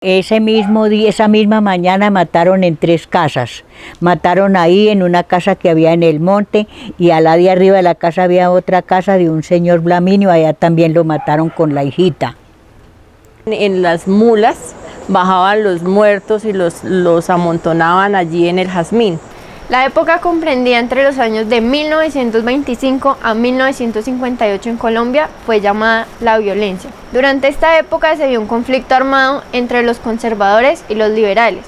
Ese mismo día, esa misma mañana mataron en 3 casas. Mataron ahí en una casa que había en el monte y al lado de arriba de la casa había otra casa de un señor Blaminio, allá también lo mataron con la hijita. En las mulas bajaban los muertos y los amontonaban allí en el Jazmín. La época comprendida entre los años de 1925 a 1958 en Colombia fue llamada la violencia. Durante esta época se dio un conflicto armado entre los conservadores y los liberales.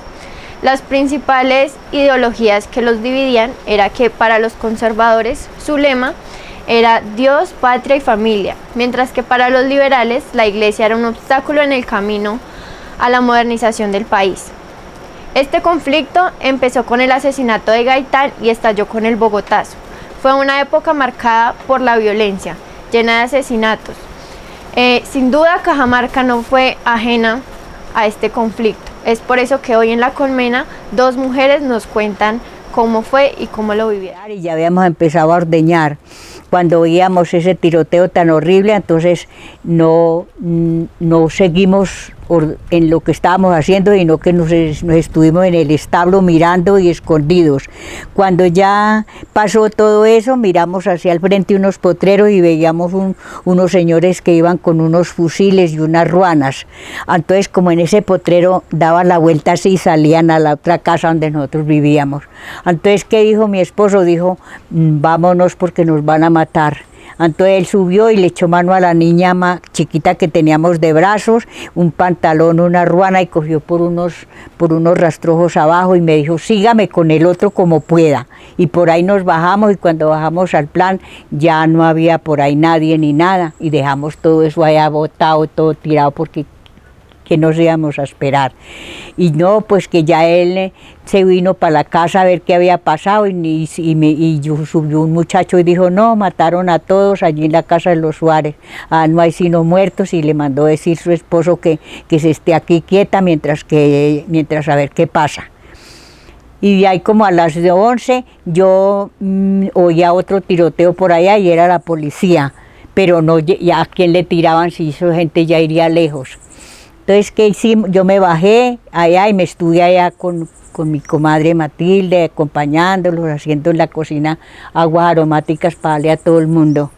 Las principales ideologías que los dividían era que para los conservadores su lema era Dios, patria y familia, mientras que para los liberales la iglesia era un obstáculo en el camino a la modernización del país. Este conflicto empezó con el asesinato de Gaitán y estalló con el Bogotazo. Fue una época marcada por la violencia, llena de asesinatos. Sin duda Cajamarca no fue ajena a este conflicto. Es por eso que hoy en La Colmena 2 mujeres nos cuentan cómo fue y cómo lo vivieron. Y ya habíamos empezado a ordeñar. Cuando oíamos ese tiroteo tan horrible, entonces no seguimos en lo que estábamos haciendo, sino que nos estuvimos en el establo mirando y escondidos. Cuando ya pasó todo eso, miramos hacia el frente unos potreros y veíamos unos señores que iban con unos fusiles y unas ruanas. Entonces, como en ese potrero daban la vuelta así y salían a la otra casa donde nosotros vivíamos. Entonces, ¿qué dijo mi esposo? Dijo, vámonos porque nos van a matar. Entonces él subió y le echó mano a la niña más chiquita que teníamos de brazos, un pantalón, una ruana, y cogió por unos rastrojos abajo y me dijo, sígame con el otro como pueda. Y por ahí nos bajamos, y cuando bajamos al plan ya no había por ahí nadie ni nada, y dejamos todo eso allá botado, todo tirado, porque que nos íbamos a esperar. Y no, pues que ya él se vino para la casa a ver qué había pasado y subió un muchacho y dijo, no, mataron a todos allí en la casa de los Suárez, no hay sino muertos, y le mandó decir su esposo que se esté aquí quieta mientras a ver qué pasa. Y de ahí como a las 11 yo oía otro tiroteo por allá y era la policía, pero no, ya a quién le tiraban si esa gente ya iría lejos. Entonces, ¿qué hicimos? Yo me bajé allá y me estuve allá con mi comadre Matilde, acompañándolos, haciendo en la cocina aguas aromáticas para darle a todo el mundo.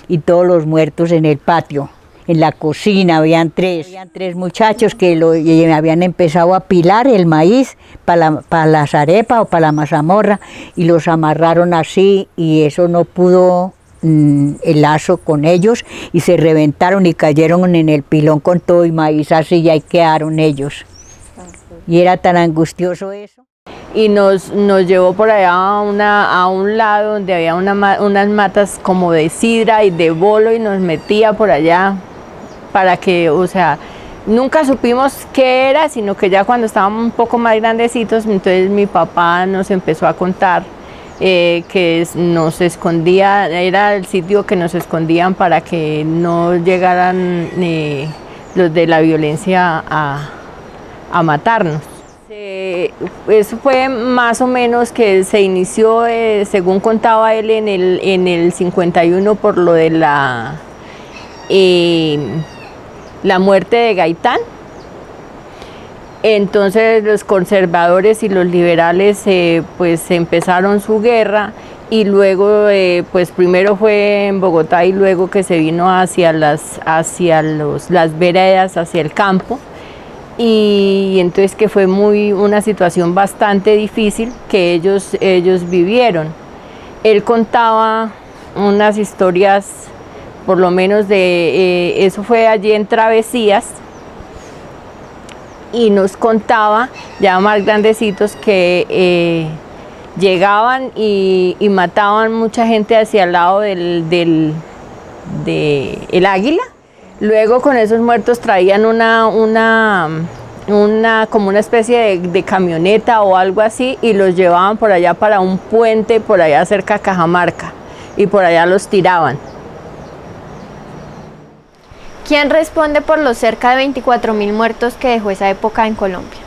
Y todos los muertos en el patio. En la cocina habían tres muchachos que habían empezado a pilar el maíz para las arepas o para la mazamorra, y los amarraron así, y eso no pudo el lazo con ellos, y se reventaron y cayeron en el pilón con todo y maíz así, y ahí quedaron ellos. Y era tan angustioso eso. Y nos llevó por allá a un lado donde había unas matas como de sidra y de bolo, y nos metía por allá para que, o sea, nunca supimos qué era, sino que ya cuando estábamos un poco más grandecitos, entonces mi papá nos empezó a contar que nos escondía, era el sitio que nos escondían para que no llegaran los de la violencia a matarnos. Eso fue más o menos que se inició, según contaba él, en el 51 por lo de la muerte de Gaitán. Entonces los conservadores y los liberales pues empezaron su guerra, y luego pues primero fue en Bogotá y luego que se vino hacia las veredas, hacia el campo, y entonces que fue una situación bastante difícil que ellos vivieron. Él contaba unas historias, por lo menos eso fue allí en Travesías, y nos contaba, ya más grandecitos, que llegaban y mataban mucha gente hacia el lado del Águila. Luego con esos muertos traían como una especie de camioneta o algo así, y los llevaban por allá para un puente por allá cerca de Cajamarca, y por allá los tiraban. ¿Quién responde por los cerca de 24.000 muertos que dejó esa época en Colombia?